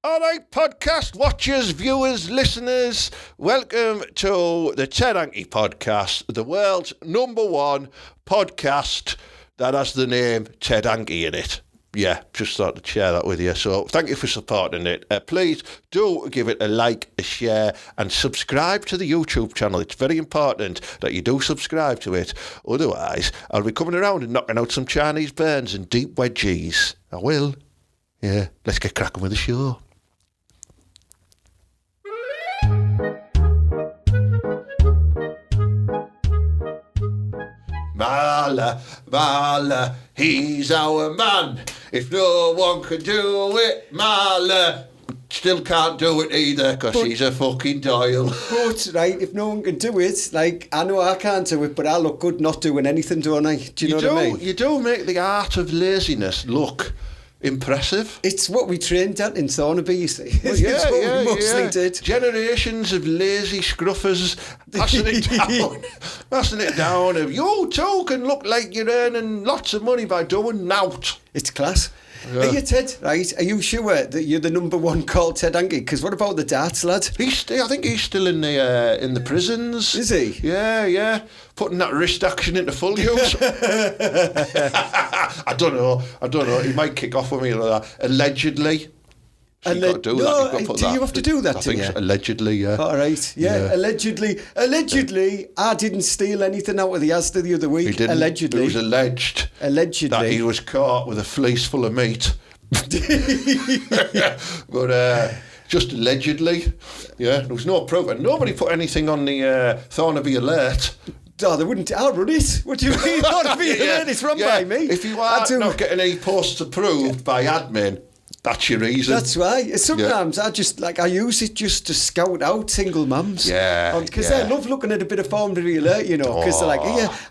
All right, podcast watchers, viewers, listeners, welcome to the Ted Hanky podcast, the world's number one podcast that has the name Ted Hanky in it. Yeah, just thought to share that with you. So thank you for supporting it. Please do give it a like, a share, and subscribe to the YouTube channel. It's very important that you do subscribe to it. Otherwise, I'll be coming around and knocking out some Chinese burns and deep wedgies. I will. Yeah, let's get cracking with the show. Marla, he's our man. If no one can do it, Marla still can't do it either because he's a fucking Doyle. But, right, if no one can do it, like, I know I can't do it, but I look good not doing anything, don't I? Do you know what I mean? You do make the art of laziness look impressive. It's what we trained at in Thornaby, you see. Well, it's what we mostly did. Generations of lazy scruffers passing it down. Of you too can look like you're earning lots of money by doing naught. It's class. Yeah. Are you Ted, right? Are you sure that you're the number one called Ted Hanky? Because what about the darts lad? I think he's still in the prisons. Is he? Yeah. Putting that wrist action into full use. I don't know. He might kick off with me like that. Allegedly. And then, do you have to do that? I think so. Allegedly, yeah. All right, yeah. Allegedly, I didn't steal anything out of the Asda the other week. He didn't. Allegedly, It was alleged that he was caught with a fleece full of meat. But just allegedly, yeah. There was no proof, and nobody put anything on the Thornaby alert. Oh, they wouldn't. I'll run it. What do you mean? Thornaby alert? It's run by me. If you are not getting any posts approved by admin, that's your reason. That's right. Sometimes I use it just to scout out single mums. Yeah. Because I love looking at a bit of Thornaby alert, you know, because they're like,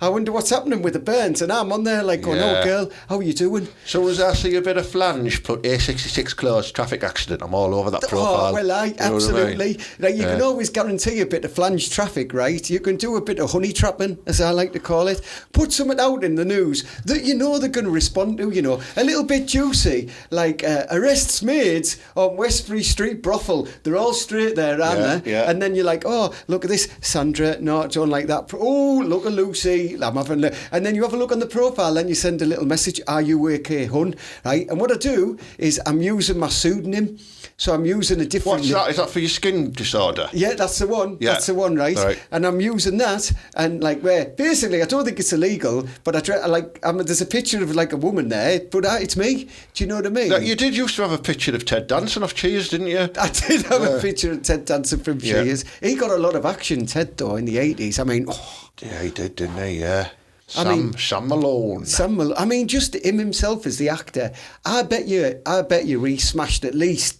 I wonder what's happening with the burns. And I'm on there like going, oh, girl, how are you doing? So as I see a bit of flange, put A66 closed, traffic accident, I'm all over that profile. Oh, well, absolutely. Like, you can always guarantee a bit of flange traffic, right? You can do a bit of honey trapping, as I like to call it. Put something out in the news that you know they're going to respond to, you know. A little bit juicy, like arrests maids on Westbury Street brothel. They're all straight there, aren't they? Yeah. And then you're like, oh, look at this, Sandra. No, don't like that. Oh, look at Lucy. I'm having and then you have a look on the profile, then you send a little message, are you okay, hun? Right? And what I do is I'm using my pseudonym. So I'm using a different... What's that? Is that for your skin disorder? Yeah, that's the one. Yeah. That's the one, right? And I'm using that, and like, basically, I don't think it's illegal, but there's a picture of like a woman there, but it's me. Do you know what I mean? Now, you did used to have a picture of Ted dancing off Cheers, didn't you? I did have a picture of Ted dancing from Cheers. He got a lot of action, Ted, though, in the 80s. I mean, yeah, he did, didn't he? Yeah. Sam Malone. I mean, just him himself as the actor. I bet you he smashed at least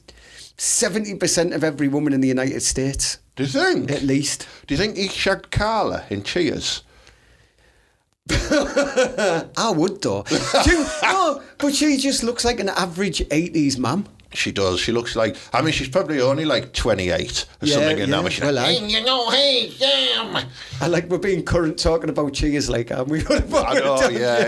70% of every woman in the United States. Do you think? At least. Do you think he shagged Carla in Cheers? I would, though. But she just looks like an average 80s mum. She does. She looks like... I mean, she's probably only like 28 or something. And now she's hey, Sam. I like we're being current talking about Cheers like, aren't we? I know, yeah.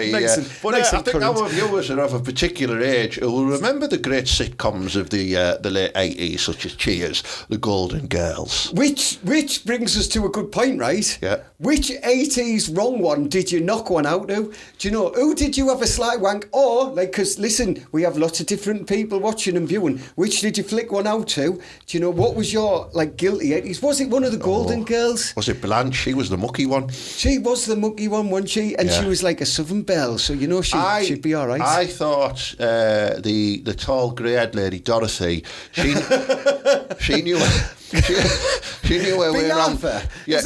But I think our viewers are of a particular age who will remember the great sitcoms of the late 80s, such as Cheers, The Golden Girls. Which brings us to a good point, right? Yeah. Which 80s wrong one did you knock one out to? Do you know, who did you have a slight wank? Or, like, because, listen, we have lots of different people watching and viewing. Which did you flick one out to? Do you know, what was your, like, guilty 80s? Was it one of the Golden Girls? Was it Blanche? She was the mucky one. She was the mucky one, wasn't she? And she was like a Southern belle, so, you know, she'd be all right. I thought the tall, grey-haired lady, Dorothy, she knew... She knew her way around. Yeah,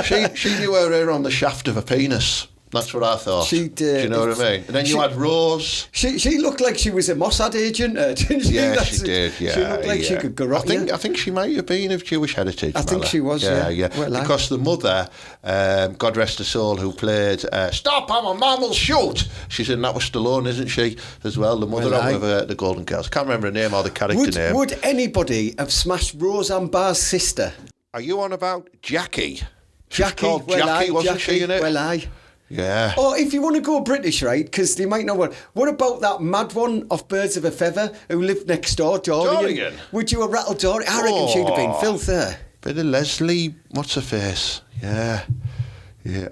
she knew her way around the shaft of a penis. That's what I thought. She did. Do you know what I mean? And then you had Rose. She looked like she was a Mossad agent, didn't she? Yeah, she did. Yeah, she looked like she could garrot you. I think she might have been of Jewish heritage. I think she was. Yeah. Well, because the mother, God rest her soul, who played "Stop! I'm a mammal shoot." She's in that was Stallone, isn't she? As well, the mother of the Golden Girls. I can't remember her name or the character name. Would anybody have smashed Roseanne Barr's sister? Are you on about Jackie? Jackie, called Jackie, wasn't she in it? Well, aye. Yeah. Or if you want to go British, right, because you might know what about that mad one off Birds of a Feather who lived next door, Dorian? Would you have rattled Dorian? I reckon she'd have been filth there. Bit of Leslie, what's her face? Yeah.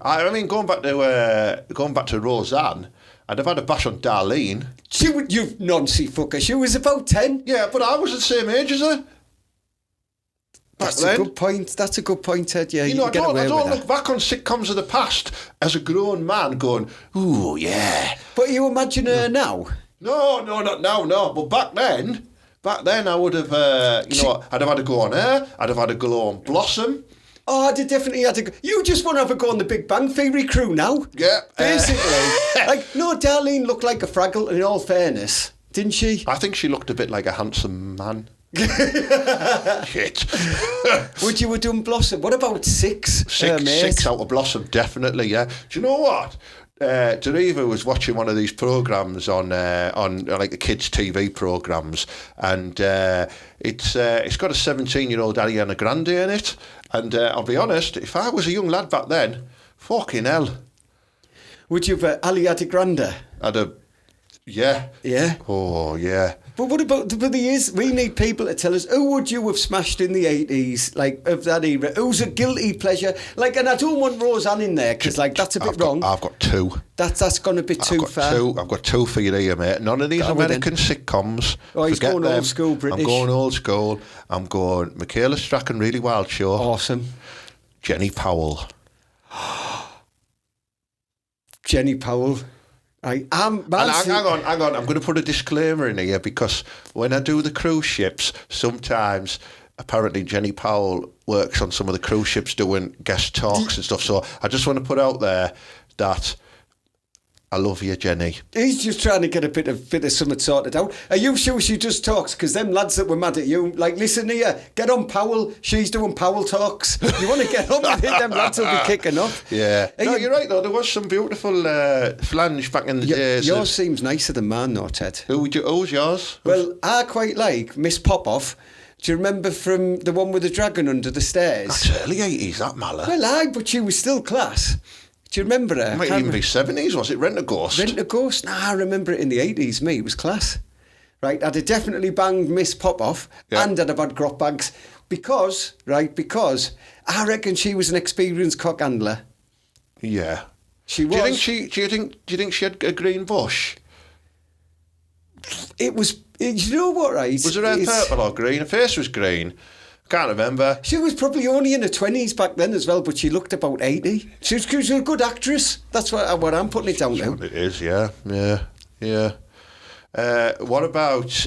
I mean, going back to Roseanne, I'd have had a bash on Darlene. You noncy fucker. She was about 10. Yeah, but I was the same age as her. That's a good point. That's a good point, Ted. Yeah, you know, I don't look back on sitcoms of the past as a grown man going, ooh, yeah. But you imagine her now? No, not now, no. But back then I would have, I'd have had a go on her. I'd have had a go on Blossom. Oh, I'd have definitely had to go. You just want to have a go on the Big Bang Theory crew now? Yeah. Basically. Darlene looked like a Fraggle, in all fairness, didn't she? I think she looked a bit like a handsome man. Shit. Would you have done Blossom? What about Six? Six out of Blossom, definitely, yeah. Do you know what? Deriva was watching one of these programmes on like the kids' TV programmes, and it's got a 17-year-old Ariana Grande in it. And I'll be honest, if I was a young lad back then, fucking hell. Would you have Ariana Grande? Yeah. Yeah? Oh, yeah. But what about the years? We need people to tell us, who would you have smashed in the 80s, like, of that era? Who's a guilty pleasure? Like, and I don't want Roseanne in there, because, like, that's a bit wrong. I've got two. That's gone a bit too far. I've got two for you here, mate. None of these American sitcoms. Oh, he's going old school British. I'm going old school. I'm going Michaela Strachan, Really Wild Show. Awesome. Jenny Powell. Jenny Powell. Hang on. I'm going to put a disclaimer in here, because when I do the cruise ships, sometimes apparently Jenny Powell works on some of the cruise ships doing guest talks and stuff. So I just want to put out there that I love you, Jenny. He's just trying to get a bit of something sorted out. Are you sure she just talks? Because them lads that were mad at you, like, listen here, get on Powell. She's doing Powell talks. You want to get on with it? Them lads will be kicking off. Yeah. You're right, though. There was some beautiful flange back in the days. Yours seems nicer than mine, though, Ted. Who's yours? Well, I quite like Miss Popoff. Do you remember from the one with the dragon under the stairs? That's early 80s, that Mala. Well, but she was still class. Do you remember her? It might even be 70s, was it? Rent a Ghost? Rent a Ghost? Nah, I remember it in the 80s, me. It was class. Right, I'd have definitely banged Miss Popoff, and I'd have had grot bags. Because I reckon she was an experienced cock handler. Yeah. She was. Do you think she had a green bush? It was, you know what, right? Was her hair purple or green? Her face was green. Can't remember. She was probably only in her 20s back then as well, but she looked about 80. She was a good actress. That's what I'm putting it down to. It is, yeah. What about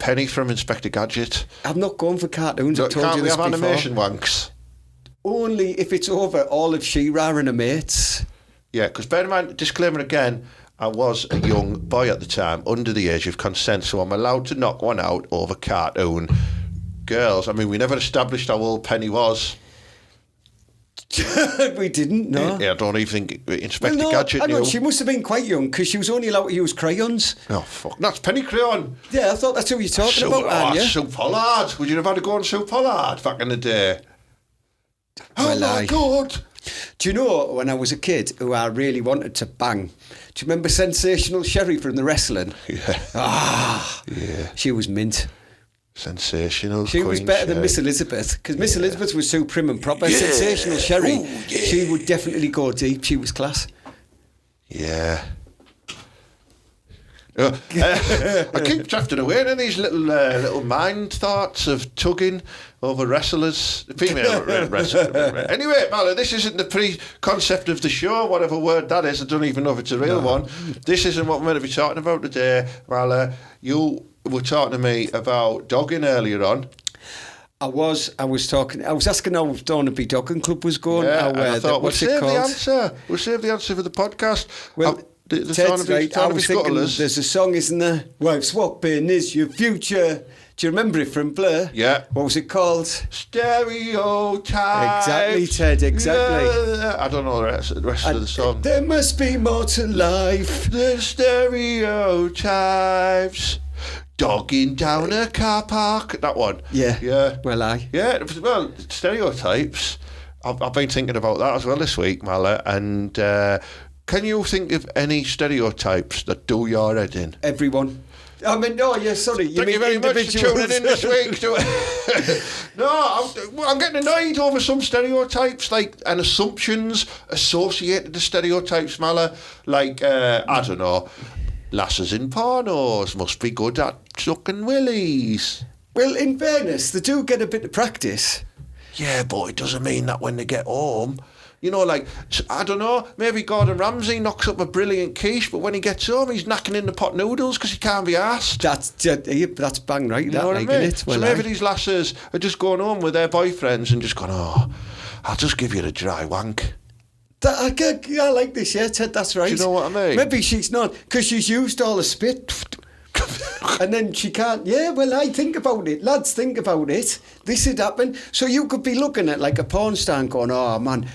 Penny from Inspector Gadget? I'm not going for cartoons. I've told Can't you we this have before. animation wanks? Only if it's over all of She-Ra and her mates. Yeah, because bear in mind, disclaimer again, I was a young boy at the time, under the age of consent, so I'm allowed to knock one out over cartoon girls. I mean, we never established how old Penny was. We didn't, no. I don't even think Inspector Gadget knew. She must have been quite young, because she was only allowed to use crayons. Oh, fuck. That's Penny Crayon. Yeah, I thought that's who you're talking about, aren't you? Sue Pollard. Would you have had to go on Sue Pollard back in the day? Oh, my God. Do you know, when I was a kid, who I really wanted to bang? Do you remember Sensational Sherry from the wrestling? Yeah. Yeah. She was mint. Sensational. She was better than Miss Elizabeth, because Miss Elizabeth was so prim and proper. Sensational Sherry, she would definitely go deep. She was class. Yeah. I keep drifting away in these little mind thoughts of tugging over wrestlers, female wrestlers. Anyway, Mala, this isn't the pre-concept of the show, whatever word that is. I don't even know if it's a real one. This isn't what we're meant to be talking about today. Mala, you were talking to me about dogging earlier on. I was asking how Thornaby Dogging Club was going. Yeah, I thought, we'll save the answer for the podcast. Well, Ted's right. I was thinking there's a song, isn't there? Wife swapping is your future. Do you remember it from Blur? Yeah. What was it called? Stereotypes. Exactly, Ted, exactly. Yeah. I don't know the rest of the song. There must be more to life than stereotypes. Dogging down a car park. That one. Yeah. Yeah. Well, Stereotypes. I've been thinking about that as well this week, Mala, and can you think of any stereotypes that do your head in? Everyone. I mean, no, yeah, sorry. Thank you very much for tuning in this week. I'm getting annoyed over some stereotypes, and assumptions associated to stereotypes, Mala. Like, I don't know, lasses in pornos must be good at sucking willies. Well, in fairness, they do get a bit of practice. Yeah, but it doesn't mean that when they get home... I don't know, maybe Gordon Ramsay knocks up a brilliant quiche, but when he gets home, he's knacking in the pot noodles because he can't be asked. That's bang right, you know what I mean? So maybe these lasses are just going home with their boyfriends and just going, I'll just give you the dry wank. I like this, yeah, Ted, that's right. Do you know what I mean? Maybe she's not, because she's used all the spit. And then she can't. Yeah, well, I think about it. Lads, think about it. This had happened. So you could be looking at like a porn star and going, oh, man,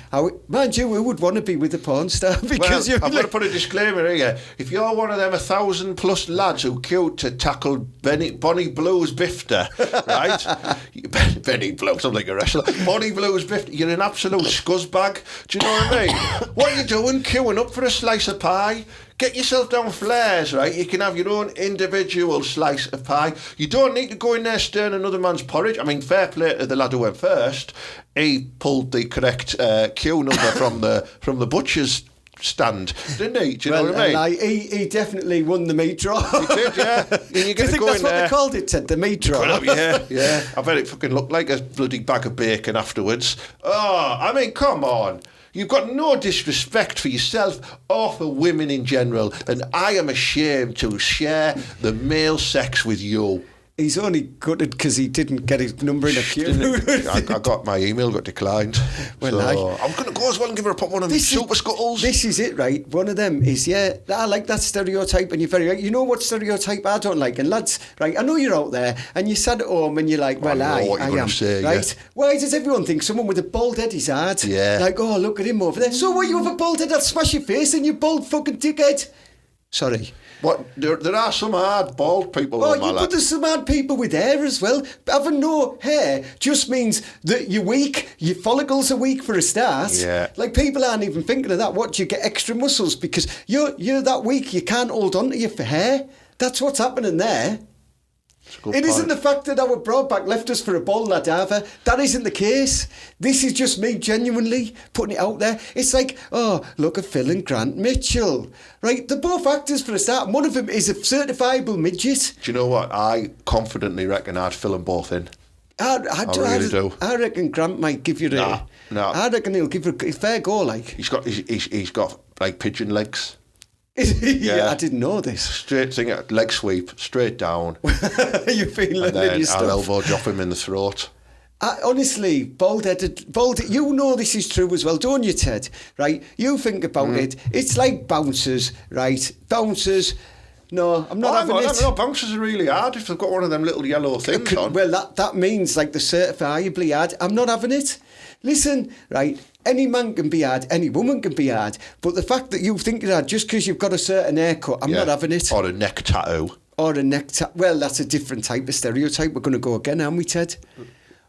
mind you, who would want to be with a porn star? Because I've got to put a disclaimer here. If you're one of them 1,000+ lads who queued to tackle Bonnie Blue's Bifter, right? Benny Blue, something like a wrestler. Bonnie Blue's Bifter, you're an absolute scuzzbag. Do you know what I mean? What are you doing queuing up for a slice of pie? Get yourself down flares, right? You can have your own individual slice of pie. You don't need to go in there stirring another man's porridge. I mean, fair play to the lad who went first. He pulled the correct queue number from the butcher's stand, didn't he? Do you know what I mean? He definitely won the meat draw. He did, yeah. And you Do you think that's what they called it, Ted? The meat draw? Yeah. I bet it fucking looked like a bloody bag of bacon afterwards. Oh, I mean, come on. You've got no disrespect for yourself or for women in general, and I am ashamed to share the male sex with you. He's only gutted because he didn't get his number in a queue. I got my email got declined. Well, so I'm going to go as well and give her one of these super scuttles. This is it, right? One of them is, I like that stereotype, and you're very right. You know what stereotype I don't like? And lads, right, I know you're out there and you sat at home and you're like, well, I am. Say, right? Yeah. Why does everyone think someone with a bald head is hard? Yeah. Like, oh, look at him over there. So what, you have a bald head, I'll smash your face in, you bald fucking dickhead. Sorry. What? There are some hard bald people. But there's some hard people with hair as well. Having no hair just means that you're weak. Your follicles are weak for a start. Yeah. Like, people aren't even thinking of that. What? You get extra muscles because you're that weak. You can't hold on to you for hair. That's what's happening there. It isn't the fact that our broadback left us for a bald lad either. That isn't the case. This is just me genuinely putting it out there. It's like, oh, look at Phil and Grant Mitchell. Right? They're both actors for a start. And one of them is a certifiable midget. Do you know what? I confidently reckon I'd fill them both in. I really do. I reckon Grant might give you No. I reckon he'll give you a fair go, like. He's got like pigeon legs. Yeah, I didn't know this. Straight thing, leg sweep, straight down. You feel and then your stuff. I'll elbow drop him in the throat. Honestly, bald-headed, you know this is true as well, don't you, Ted? Right? You think about it. It's like bouncers, right? Bouncers. No, I'm not having it. No, bouncers are really hard if they've got one of them little yellow things on. Well, that means like the certifiably hard. I'm not having it. Listen, right? Any man can be hard, any woman can be hard, but the fact that you think you're hard just because you've got a certain haircut, I'm not having it. Or a neck tattoo. Well, that's a different type of stereotype. We're going to go again, aren't we, Ted?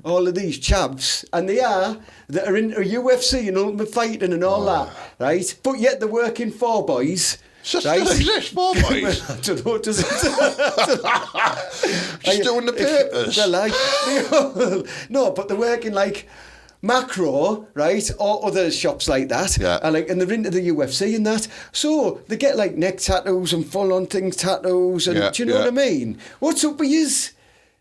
All of these chavs, and they are, that are into UFC and ultimate fighting and all that, right? But yet they're working for boys. Just exist, for boys. I don't know, does it? Just doing the papers. No, but they're working like Macro, right, or other shops like that, and they're into the UFC and that, so they get like neck tattoos and full-on thing tattoos, and do you know what I mean? What's up with yous?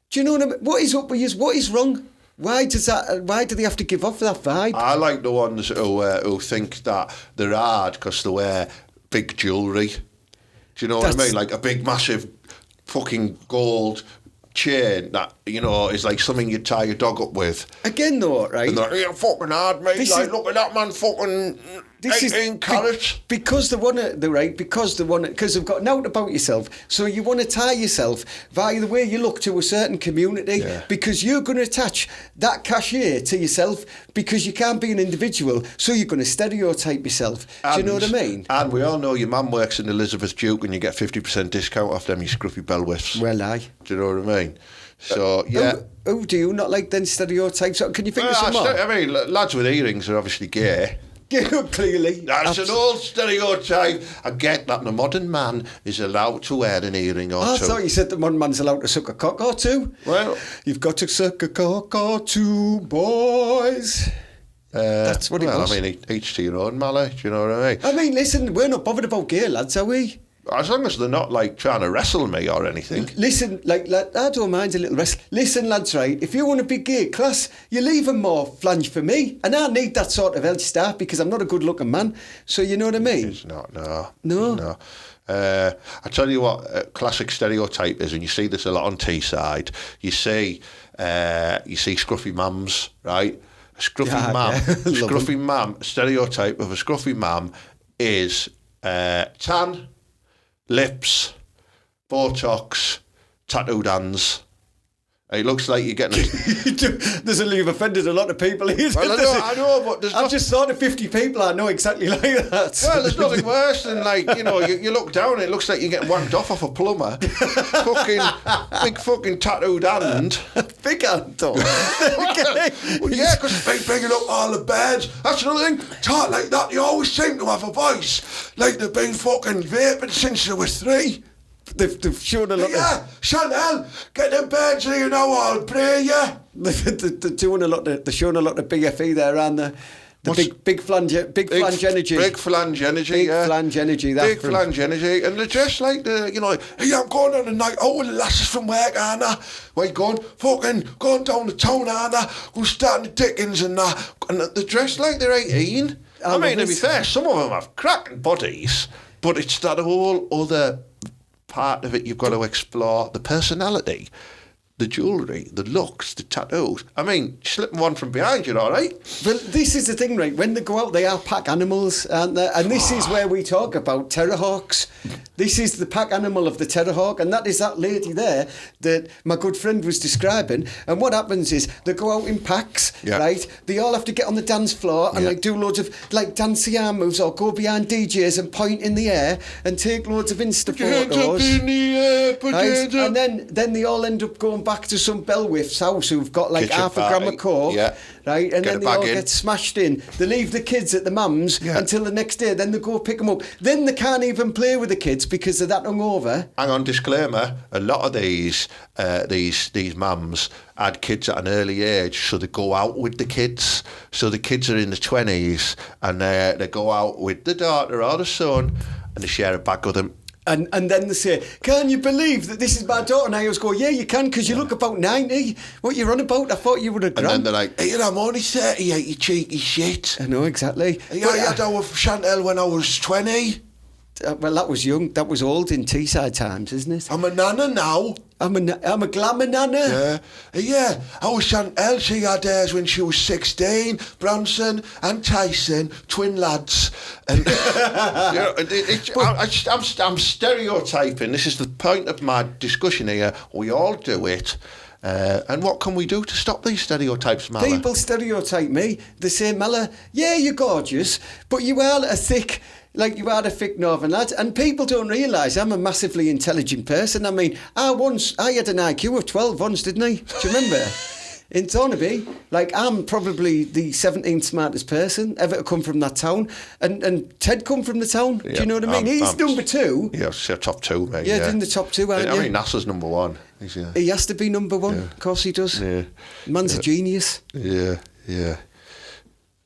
Do you know what I mean? What is up with yous? What is wrong? Why do they have to give off that vibe? I like the ones who think that they're hard because they wear big jewellery. Do you know what I mean? Like a big, massive fucking gold chain that, you know, is like something you'd tie your dog up with. Again though, right? And they're like, yeah, fucking hard, mate. Look at that man, fucking 18 carats. Because they've got an out about yourself. So you want to tie yourself via the way you look to a certain community, because you're going to attach that cachet to yourself because you can't be an individual. So you're going to stereotype yourself. Do you know what I mean? And we all know your mum works in Elizabeth Duke and you get 50% discount off them, you scruffy bell whiffs. Well, aye. Do you know what I mean? So, yeah. Oh, do you not like then stereotypes? Can you think of some more? I mean, lads with earrings are obviously gay. Clearly. That's an old stereotype. I get that the modern man is allowed to wear an earring or two. I thought you said the modern man's allowed to suck a cock or two. Well, you've got to suck a cock or two, boys. That's what it was. I mean, each to your own, Mally. Do you know what I mean? I mean, listen, we're not bothered about gay lads, are we? As long as they're not, like, trying to wrestle me or anything. Listen, like, I don't mind a little wrestle. Listen, lads, right, if you want to be gay class, you leave 'em more flange for me. And I need that sort of edge staff because I'm not a good-looking man. So you know what I mean? It's not, no. No? I tell you what a classic stereotype is, and you see this a lot on Teesside. You see scruffy mums, right? A scruffy mum, scruffy mum, stereotype of a scruffy mum is tan, lips, Botox, tattooed hands. It looks like you're getting You've offended a lot of people here. Well, I know, but there's I've just thought of 50 people I know exactly like that. Well, there's nothing worse than, like, you know, you look down and it looks like you're getting wanked off a plumber. Big fucking tattooed hand. Big hand, though. Well, yeah, because they're bringing up all the beds. That's another thing. Talk like that, they always seem to have a voice. Like they've been fucking vaping since they were 3. They've shown a lot of... Chanel, get them beds here, you know, I'll pray you. They're showing a lot of BFE there, aren't they? Big flange energy. Big flange energy, Big flange energy. And they're just like hey, I'm going on a night out with the lasses from work, aren't I? Wait, going down the town, aren't I? We're starting the Dickens and that. And they're dressed like they're 18. I mean, to be fair, some of them have cracking bodies, but it's that whole other part of it you've got to explore, the personality, the jewellery, the looks, the tattoos. I mean, slipping one from behind, you're all right. Well, this is the thing, right? When they go out, they are pack animals, aren't they? And this is where we talk about terrorhawks. This is the pack animal of the terrorhawk, and that is that lady there that my good friend was describing. And what happens is they go out in packs, right? They all have to get on the dance floor and like do loads of like dancey arm moves or go behind DJs and point in the air and take loads of Insta photos. In the air, put your hands up. And then they all end up going back to some bellwith's house who've got like Kitchen half a gram of coke, right? And then they all get smashed in. They leave the kids at the mum's until the next day. Then they go pick them up. Then they can't even play with the kids because they're that hungover. Hang on, disclaimer. A lot of these mums had kids at an early age, so they go out with the kids. So the kids are in the 20s and they go out with the daughter or the son and they share a bag with them. And then they say, can you believe that this is my daughter? And I always go, yeah, you can, because you look about 90. What you on about? I thought you were a grand. And then they're like, hey, I'm only 38, you cheeky shit. I know, exactly. Yeah, I had with Chantel when I was 20. Well, that was young. That was old in Teesside times, isn't it? I'm a nana now. I'm a glamour nana. Yeah. I was Chantel. She had hers when she was 16. Bronson and Tyson, twin lads. And I'm stereotyping. This is the point of my discussion here. We all do it. And what can we do to stop these stereotypes, Mala? People stereotype me. They say, Mala, yeah, you're gorgeous, but you are a thick... Like you are a thick northern lad, and people don't realise I'm a massively intelligent person. I mean, I had an IQ of 12 once, didn't I? Do you remember? In Thornaby, like I'm probably the 17th smartest person ever to come from that town, and Ted come from the town. Do you know what I mean? He's number 2. Yeah, top 2, mate. Yeah, in the top 2, aren't you? I mean, NASA's number 1. He has to be number 1. Yeah. Of course he does. Yeah. Man's a genius. Yeah.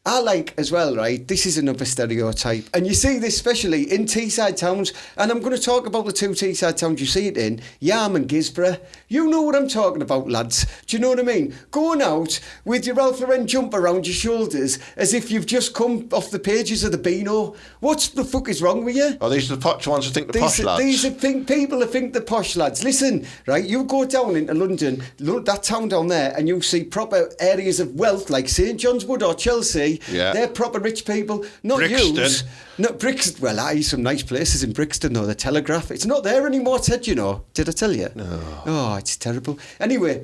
I like as well, right? This is another stereotype. And you see this especially in Teesside towns. And I'm going to talk about the 2 Teesside towns you see it in, Yarm and Gisborough. You know what I'm talking about, lads. Do you know what I mean? Going out with your Ralph Lauren jumper around your shoulders as if you've just come off the pages of the Beano. What the fuck is wrong with you? Oh, these are the posh ones who think they're posh lads. These are people who think they're posh lads. Listen, right, you go down into London, that town down there, and you'll see proper areas of wealth like St John's Wood or Chelsea. Yeah. They're proper rich people, not Brixton. yous. Not Brixton. Well, some nice places in Brixton, though. The Telegraph. It's not there anymore, Ted, you know. Did I tell you? No. Oh, it's terrible. Anyway,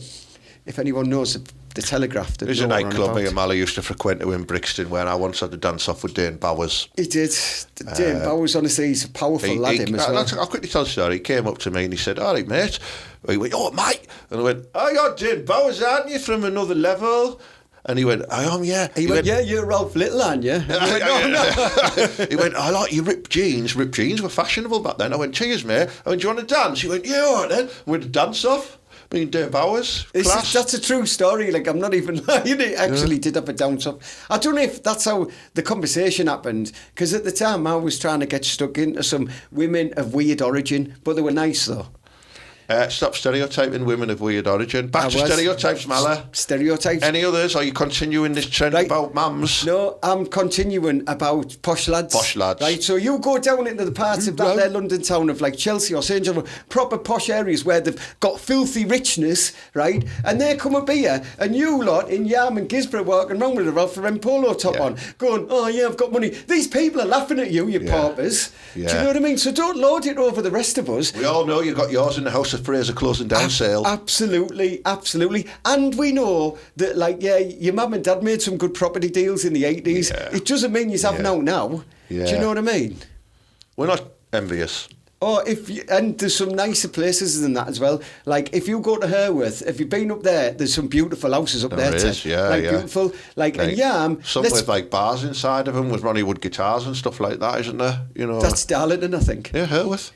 if anyone knows the Telegraph... There's a nightclub here, Mally used to frequent in Brixton where I once had to dance off with Dane Bowers. He did. Dane Bowers, honestly, he's a powerful lad, him as well. I'll quickly tell the story. He came up to me and he said, all right, mate. He went, oh, mate. And I went, oh, you're Dane Bowers, aren't you, from another level? And he went, I am, yeah. He went, yeah, you're Ralph Little, aren't you? And he went, no. He went, I like your ripped jeans. Ripped jeans were fashionable back then. I went, cheers, mate. I went, do you want to dance? He went, yeah, all right then. We had a dance off. Me and Dave Bowers. That's a true story. Like, I'm not even lying. It actually did have a dance off. I don't know if that's how the conversation happened, because at the time I was trying to get stuck into some women of weird origin, but they were nice though. Stop stereotyping women of weird origin. Back to stereotypes, Mala. Stereotypes. Any others? Are you continuing this trend about mums? No, I'm continuing about posh lads. Posh lads. Right, so you go down into the parts of that there London town of like Chelsea or St John, proper posh areas where they've got filthy richness, right? And they come up here, and you lot in Yarm and Gisborough walking around with a Ralph Lauren polo top on, going, oh yeah, I've got money. These people are laughing at you, you paupers. Yeah. Do you know what I mean? So don't lord it over the rest of us. We all know you got yours in the House of Fraser closing down sale. Absolutely. And we know that, like, your mum and dad made some good property deals in the 80s. Yeah. It doesn't mean you have now. Yeah. Do you know what I mean? We're not envious. Oh, and there's some nicer places than that as well. Like, if you go to Herworth, if you've been up there's some beautiful houses up there. There is, beautiful. Like and Yarm. Some with like bars inside of them with Ronnie Wood guitars and stuff like that, isn't there? You know. That's Darlington, I think. Yeah, Herworth.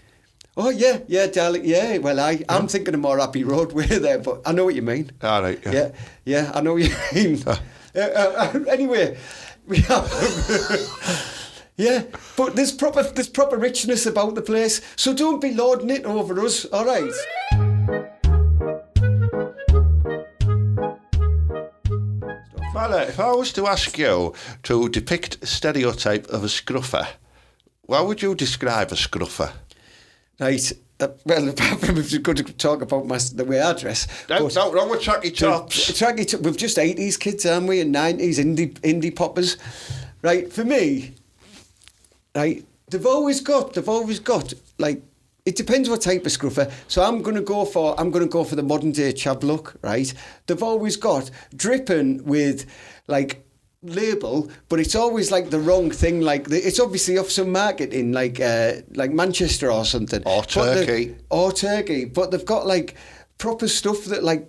Oh, yeah, darling, yeah. Well, I'm thinking of more Abbey Road way there, but I know what you mean. All right, yeah, I know what you mean. Anyway, we have... yeah, but there's proper richness about the place, so don't be lording it over us, all right? Mala, if I was to ask you to depict a stereotype of a scruffer, how would you describe a scruffer? Right. Well, apart from if you're going to talk about the way I dress. No, wrong with tracky tops. We've just 80s kids, aren't we? And 90s indie poppers. Right, for me, right, they've always got, like, it depends what type of scruffer. So I'm going to go for the modern day chav look, right? They've always got dripping with, like, label, but it's always like the wrong thing. Like it's obviously off some marketing, like Manchester or something, or Turkey, but they've got like proper stuff that, like,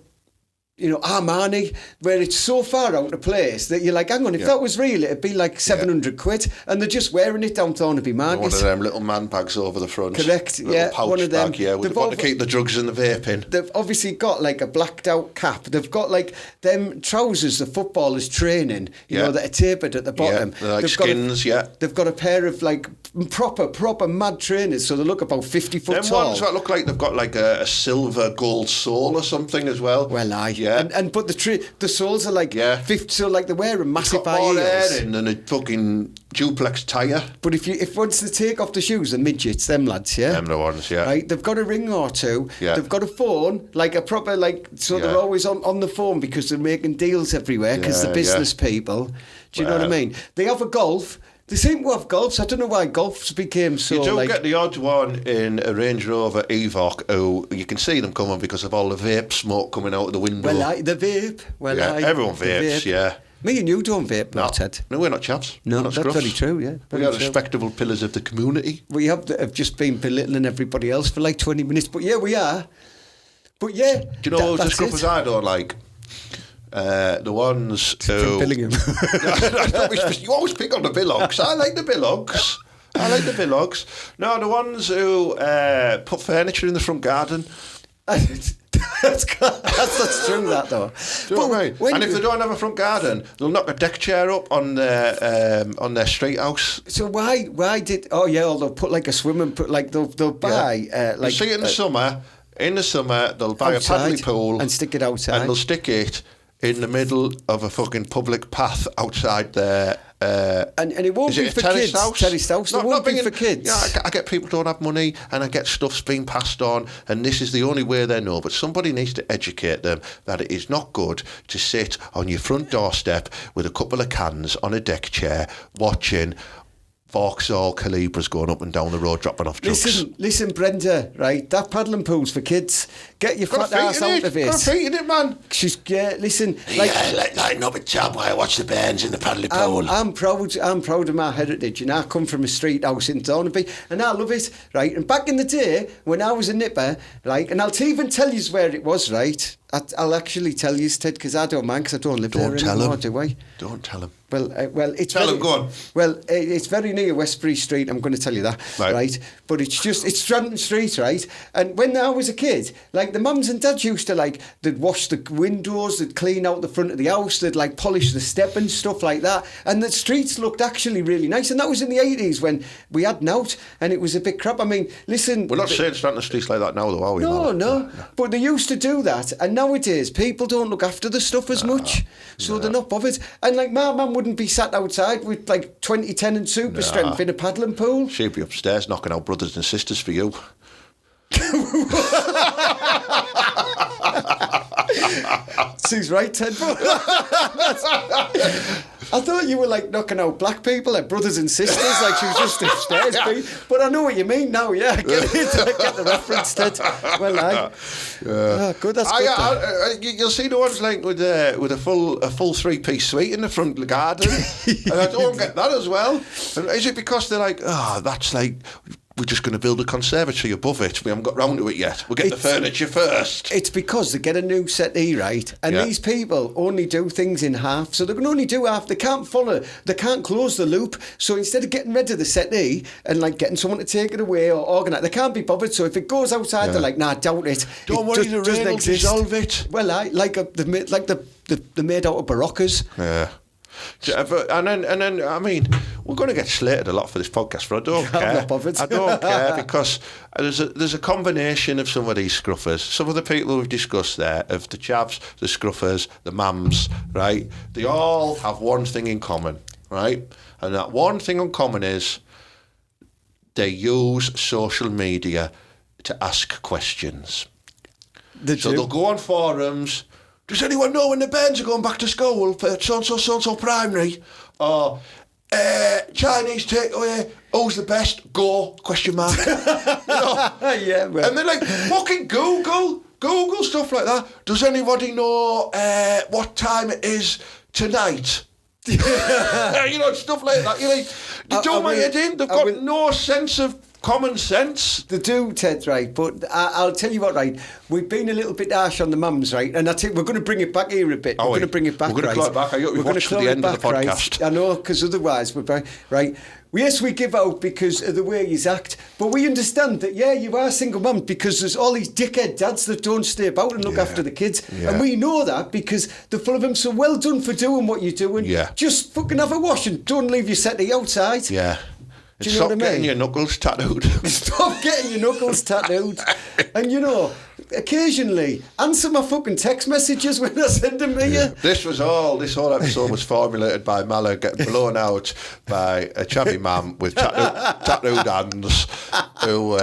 you know, Armani, where it's so far out of place that you're like, hang on, if that was real, it'd be like 700 quid, and they're just wearing it down Thornaby Market. One of them little man bags over the front. Correct, pouch one of them. Bag, yeah, with to keep the drugs and the vape in. They've obviously got like a blacked out cap. They've got like them trousers the footballers training, you know, that are tapered at the bottom. Yeah, they're like skins, They've got a pair of like proper mad trainers, so they look about 50 foot them tall. Them ones that look like they've got like a silver gold sole or something as well. Well, but the soles are like 50, so like they're wearing massive high heels. More air in than a fucking duplex tyre. But if once they take off the shoes, the midgets, them lads, them the ones, right, they've got a ring or two. They've got a phone, like a proper, like, so they're always on the phone because they're making deals everywhere because they're business people. Do you know what I mean? They have a golf. They seem to have golfs. I don't know why golfs became so. You do get the odd one in a Range Rover Evoque who you can see them coming because of all the vape smoke coming out of the window. Well, the vape. Well, everyone vapes, vape. Me and you don't vape, no. Ted. No, we're not chavs. No, not that's scruffs. very true, yeah. We are respectable pillars of the community. We have just been belittling everybody else for like 20 minutes, but yeah, we are. But yeah. Do you know those scruffers I don't like? The ones who... From Billingham. You always pick on the Billogs. I like the Billogs. No, the ones who put furniture in the front garden. That's true, that though. Do you know what I mean? And if they don't have a front garden, they'll knock a deck chair up on their street house. So why did? Oh yeah, or they'll put like a swimming pool. Like they'll buy like. You see it in the summer. In the summer, they'll buy outside, a paddly pool and stick it outside, and they'll stick it in the middle of a fucking public path outside there. And it won't be for kids. Terraced house. It won't be for kids. Yeah, I get people don't have money, and I get stuff's being passed on, and this is the only way they know. But somebody needs to educate them that it is not good to sit on your front doorstep with a couple of cans on a deck chair watching Vauxhall Calibras going up and down the road dropping off drugs. Listen, Brenda, right? That paddling pool's for kids. Get your fat ass out of it. Got a feet in it, man. Listen. Like no big job while I watch the bands in the paddling pool. I'm proud of my heritage, and I come from a street house in Thornaby, and I love it, right? And back in the day, when I was a nipper, right, and I'll even tell you where it was, right? I'll actually tell you, Ted, because I don't mind, because I don't live there tell anymore, him. do I? Don't tell him. Well, it's Tell very, him, go on. Well, it's very near Westbury Street. I'm going to tell you that, right? But it's Stratton Street, right? And when I was a kid, like the mums and dads used to they'd wash the windows, they'd clean out the front of the house, they'd polish the step and stuff like that. And the streets looked actually really nice. And that was in the 80s when we had Nout, and it was a bit crap. I mean, listen, we're not saying Stratton Street's like that now, though, are we? No. But they used to do that, and nowadays people don't look after the stuff as much, so they're not bothered. And my mum wouldn't be sat outside with 2010 and super strength in a paddling pool. She'd be upstairs knocking out brothers and sisters for you. She's right, Ted. I thought you were knocking out black people, brothers and sisters, she was just upstairs. But I know what you mean now. Yeah, get the reference, Ted. Well, good. That's good. You'll see the ones with a full 3-piece suite in the front of the garden, and I don't get that as well. And is it because they're that's we're just going to build a conservatory above it. We haven't got round to it yet. We'll get the furniture first. It's because they get a new settee, right? And these people only do things in half. So they can only do half. They can't close the loop. So instead of getting rid of the settee and getting someone to take it away or organise, they can't be bothered. So if it goes outside, they're nah, doubt it. Don't worry, the rain will dissolve it. Well, they're made out of baroccas. Yeah. And then, I mean, we're going to get slated a lot for this podcast, but I don't care. I'm not bothered. I don't care because there's a combination of some of these scruffers. Some of the people we've discussed there, of the chavs, the scruffers, the mums, right? They all have one thing in common, right? And that one thing in common is they use social media to ask questions. They'll go on forums. Does anyone know when the Bairns are going back to school for so-and-so primary? Or Chinese takeaway, who's the best? Go, question mark. Yeah, well. And they're fucking Google stuff like that. Does anybody know what time it is tonight? Stuff like that. You don't my head in. They've got no sense of common sense. They do, Ted, right? But I'll tell you what, right? We've been a little bit harsh on the mums, right? And I think we're going to bring it back here a bit. We're going to bring it back, We're going to claw it back. We've watched to the end of the podcast. Right? I know, because otherwise we're very... Right? Yes, we give out because of the way you act, but we understand that, you are a single mum because there's all these dickhead dads that don't stay about and look after the kids. Yeah. And we know that because they're full of them. So well done for doing what you're doing. Yeah. Just fucking have a wash and don't leave your settee outside. Yeah. Do you know what I mean? Stop getting your knuckles tattooed. Stop getting your knuckles tattooed. And occasionally answer my fucking text messages when I send them to you. This whole episode was formulated by Mala getting blown out by a chubby man with tattooed hands who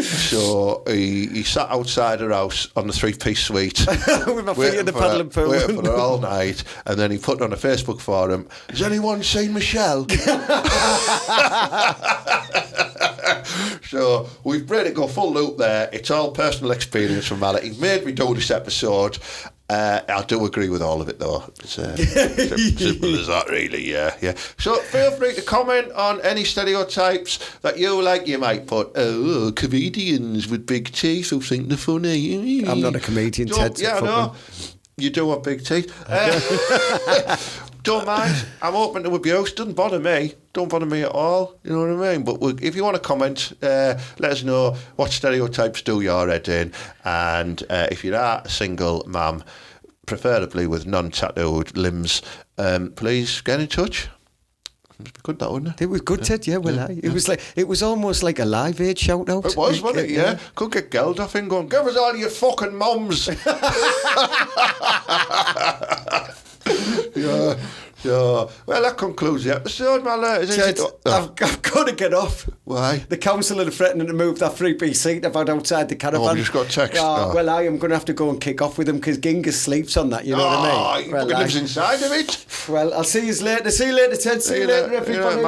so he sat outside her house on the 3-piece suite with my feet in the paddling pool, waiting for her all night, and then he put on a Facebook forum, has anyone seen Michelle? So we've ready to go full loop there. It's all personal experience from Mallet. He made me do this episode. I do agree with all of it, though. It's simple as that, really. Yeah. So feel free to comment on any stereotypes that you like. You might put, comedians with big teeth who think they're funny. I'm not a comedian, Ted. Yeah, I know. You do have big teeth. Don't mind. I'm open to abuse. Doesn't bother me. Don't bother me at all. You know what I mean? But if you want to comment, let us know what stereotypes do your head in. And if you are a single mum, preferably with non-tattooed limbs, please get in touch. It was good, that, wasn't it? It was good, Ted. Yeah, it was almost like a Live Aid shout out. It was, wasn't it? Yeah. Could get gelled off in going, give us all your fucking mums. Yeah. Well, that concludes the episode, my Ted, I've got to get off. Why? The council are threatening to move that 3-piece seat I've had outside the caravan. Oh, we just got a text. Well, I am going to have to go and kick off with him because Ginga sleeps on that, you know what I mean? He lives inside of it. Well, I'll see you later. See you later, Ted. See you later, everybody.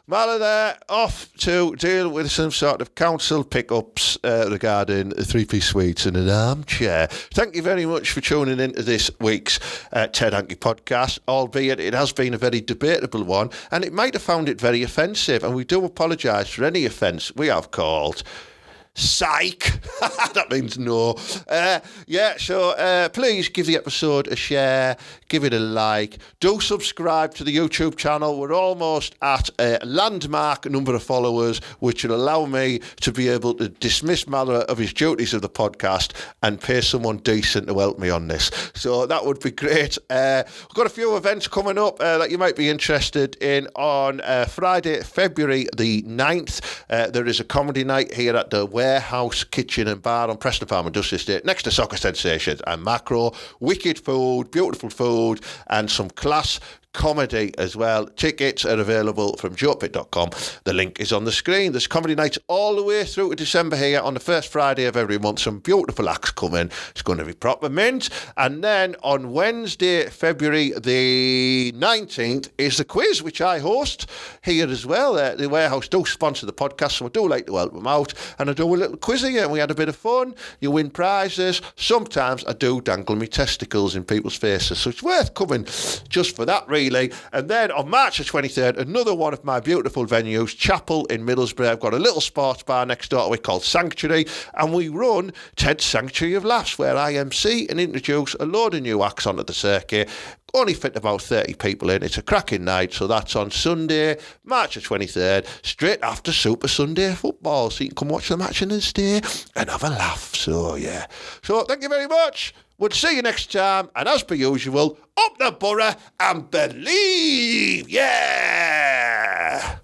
Mala there, off to deal with some sort of council pickups regarding a 3-piece suite and an armchair. Thank you very much for tuning in to this week's Ted Hanky podcast, albeit it has been a very debatable one, and it might have found it very offensive, and we do apologise for any offence we have called. Psych. That means no. So please give the episode a share, give it a like. Do subscribe to the YouTube channel. We're almost at a landmark number of followers, which will allow me to be able to dismiss Mala of his duties of the podcast and pay someone decent to help me on this. So that would be great. We've got a few events coming up that you might be interested in. On Friday, February the 9th, there is a comedy night here at the Warehouse Kitchen and Bar on Preston Farm Industrial Estate, next to Soccer Sensations and Macro. Wicked food, beautiful food, and some class comedy as well. Tickets are available from jokepit.com. The link is on the screen. There's comedy nights all the way through to December here on the first Friday of every month. Some beautiful acts coming. It's going to be proper mint. And then on Wednesday, February the 19th, is the quiz, which I host here as well. The Warehouse do sponsor the podcast, so I do like to help them out. And I do a little quiz here, and we had a bit of fun. You win prizes. Sometimes I do dangle my testicles in people's faces, so it's worth coming just for that reason. And then on March the 23rd, another one of my beautiful venues, Chapel in Middlesbrough. I've got a little sports bar next door to it called Sanctuary, and we run Ted's Sanctuary of Laughs, where I MC and introduce a load of new acts onto the circuit. Only fit about 30 people in. It's a cracking night, so that's on Sunday, March the 23rd, straight after Super Sunday football. So you can come watch the match and stay and have a laugh. So, yeah. So, thank you very much. We'll see you next time. And as per usual, up the borough and believe. Yeah!